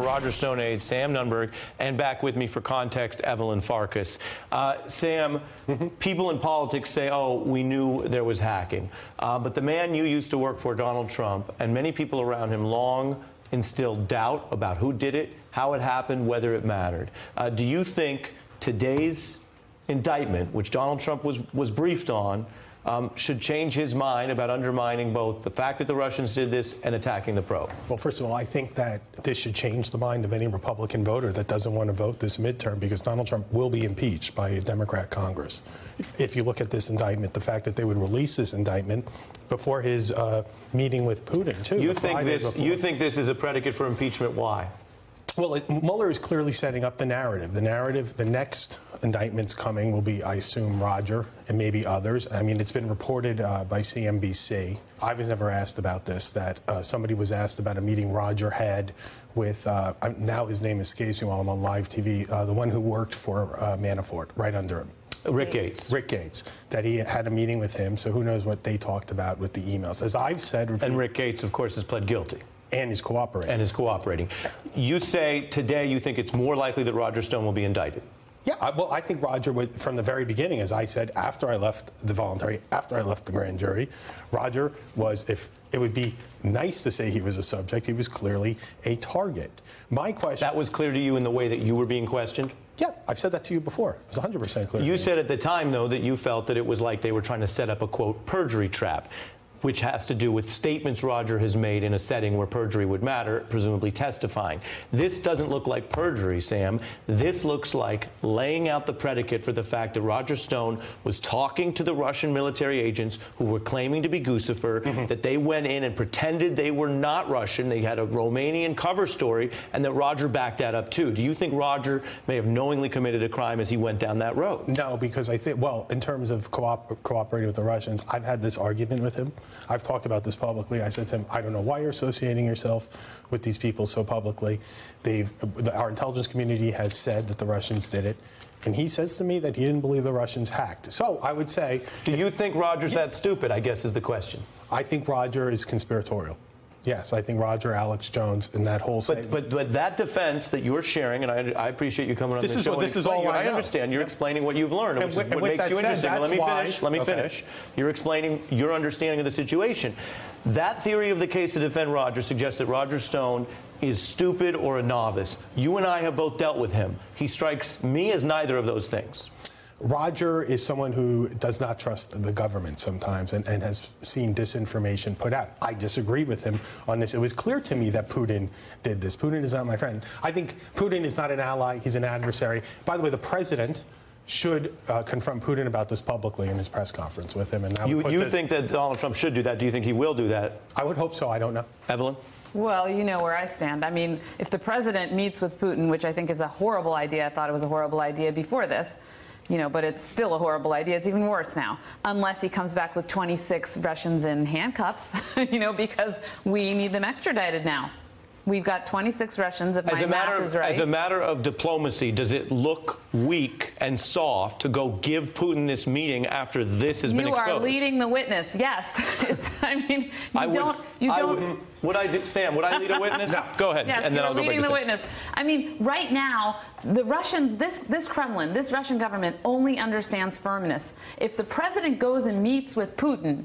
Roger Stone aide Sam Nunberg, and back with me for context, Evelyn Farkas. Sam, people in politics say, oh, we knew there was hacking. But the man you used to work for, Donald Trump, and many people around him long instilled doubt about who did it, how it happened, whether it mattered. Do you think today's indictment, which Donald Trump was briefed on, should change his mind about undermining both the fact that the Russians did this and attacking the probe? Well, first of all, I think that this should change the mind of any Republican voter that doesn't want to vote this midterm, because Donald Trump will be impeached by a Democrat Congress. If you look at this indictment, the fact that they would release this indictment before his meeting with Putin, too. You think this is a predicate for impeachment? Why? Well, Mueller is clearly setting up the narrative. The next indictments coming will be, I assume, Roger and maybe others. I mean, it's been reported by CNBC. I was never asked about this, that somebody was asked about a meeting Roger had with, now his name escapes me while I'm on live TV, the one who worked for Manafort, right under him. Rick Gates. Rick Gates, that he had a meeting with him, so who knows what they talked about with the emails. As I've said... And Rick Gates, of course, has pled guilty. And is cooperating. And is cooperating. You say today you think it's more likely that Roger Stone will be indicted. Yeah, well, I think Roger was, from the very beginning, as I said, after I left the grand jury, Roger was, if it would be nice to say he was a subject, he was clearly a target. My question... That was clear to you in the way that you were being questioned? Yeah, I've said that to you before. It was 100% clear. You said at the time, though, that you felt that it was like they were trying to set up a, quote, perjury trap, which has to do with statements Roger has made in a setting where perjury would matter, presumably testifying. This doesn't look like perjury, Sam. This looks like laying out the predicate for the fact that Roger Stone was talking to the Russian military agents who were claiming to be Guccifer, that they went in and pretended they were not Russian, they had a Romanian cover story, and that Roger backed that up too. Do you think Roger may have knowingly committed a crime as he went down that road? No, because I think, well, in terms of cooperating with the Russians, I've had this argument with him. I've talked about this publicly. I said to him, I don't know why you're associating yourself with these people so publicly. Our intelligence community has said that the Russians did it. And he says to me that he didn't believe the Russians hacked. So I would say... Do you think Roger's that stupid, I guess, is the question? I think Roger is conspiratorial. Yes, I think Roger, Alex Jones, and that whole... But that defense that you're sharing, and I appreciate you coming on this show. This is all I know. I understand. You're explaining what you've learned, which is what makes you interesting. Let me finish. You're explaining your understanding of the situation. That theory of the case to defend Roger suggests that Roger Stone is stupid or a novice. You and I have both dealt with him. He strikes me as neither of those things. Roger is someone who does not trust the government sometimes and has seen disinformation put out. I disagree with him on this. It was clear to me that Putin did this. Putin is not my friend. I think Putin is not an ally. He's an adversary. By the way, the president should confront Putin about this publicly in his press conference with him. And you think that Donald Trump should do that? Do you think he will do that? I would hope so. I don't know. Evelyn? Well, you know where I stand. I mean, if the president meets with Putin, which I think is a horrible idea, I thought it was a horrible idea before this, you know, but it's still a horrible idea. It's even worse now, unless he comes back with 26 Russians in handcuffs, you know, because we need them extradited now. We've got 26 Russians, if my math is right. As a matter of diplomacy, does it look weak and soft to go give Putin this meeting after this has been exposed? You are leading the witness, yes. I mean, Sam, would I lead a witness? No. Go ahead. Yes, and then I'll go leading the witness. I mean, right now, the Russians, this Kremlin, this Russian government only understands firmness. If the president goes and meets with Putin,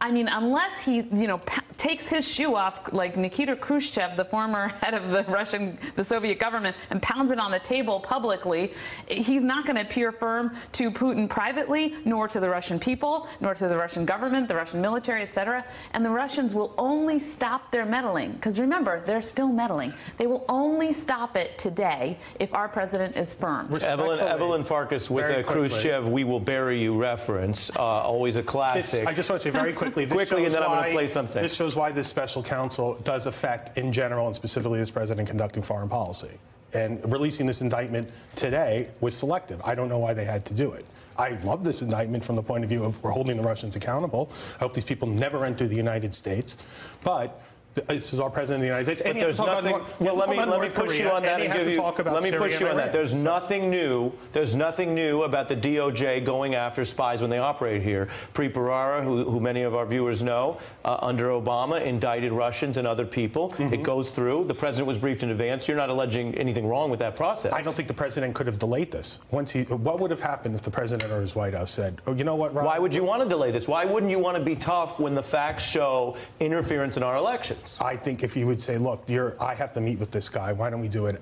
I mean, unless he, you know, takes his shoe off like Nikita Khrushchev, the former head of the Soviet government, and pounds it on the table publicly, he's not going to appear firm to Putin privately, nor to the Russian people, nor to the Russian government, the Russian military, etc. And the Russians will only stop their meddling, because remember, they're still meddling. They will only stop it today if our president is firm. Evelyn Farkas with a Khrushchev "We Will Bury You" reference, always a classic. I just want to say very quickly. And then I'm going to play something. This shows why this special counsel does affect, in general, and specifically this president conducting foreign policy. And releasing this indictment today was selective. I don't know why they had to do it. I love this indictment from the point of view of we're holding the Russians accountable. I hope these people never enter the United States. But This is our president of the United States. And he has There's to talk about nothing. North- he has Well, to let talk me about North push you Korea, on that and he and has give to you. talk about Let me Syria push you and on that. Iran. There's nothing new. There's nothing new about the DOJ going after spies when they operate here. Preet Bharara, who many of our viewers know, under Obama indicted Russians and other people. It goes through. The president was briefed in advance. You're not alleging anything wrong with that process. I don't think the president could have delayed this. What would have happened if the president or his White House said, "Oh, you know what, Rob? Why would you want to delay this? Why wouldn't you want to be tough when the facts show interference in our elections? I think if you would say, look, I have to meet with this guy. Why don't we do it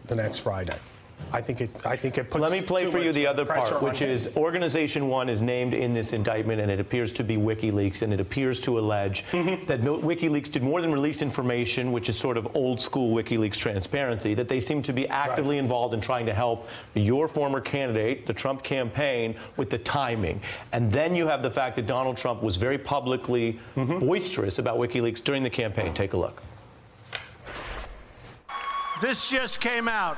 the next Friday? I think it puts. Let me play for you the other part, which is Organization 1 is named in this indictment, and it appears to be WikiLeaks, and it appears to allege that WikiLeaks did more than release information, which is sort of old school WikiLeaks transparency, that they seem to be actively involved in trying to help your former candidate, the Trump campaign, with the timing. And then you have the fact that Donald Trump was very publicly boisterous about WikiLeaks during the campaign. Take a look. This just came out.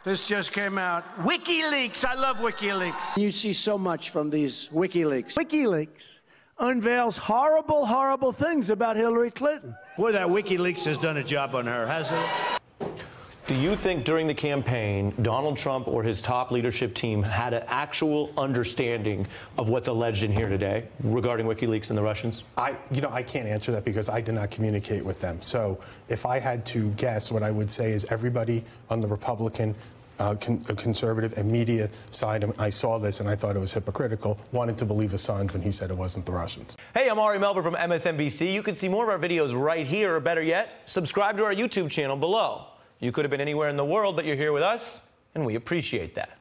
WikiLeaks. I love WikiLeaks. You see so much from these WikiLeaks. WikiLeaks unveils horrible, horrible things about Hillary Clinton. Boy, that WikiLeaks has done a job on her, hasn't it? Do you think during the campaign, Donald Trump or his top leadership team had an actual understanding of what's alleged in here today regarding WikiLeaks and the Russians? I can't answer that because I did not communicate with them. So if I had to guess, what I would say is everybody on the Republican, conservative, and media side, I saw this and I thought it was hypocritical, wanted to believe Assange when he said it wasn't the Russians. Hey, I'm Ari Melber from MSNBC. You can see more of our videos right here, or better yet, subscribe to our YouTube channel below. You could have been anywhere in the world, but you're here with us, and we appreciate that.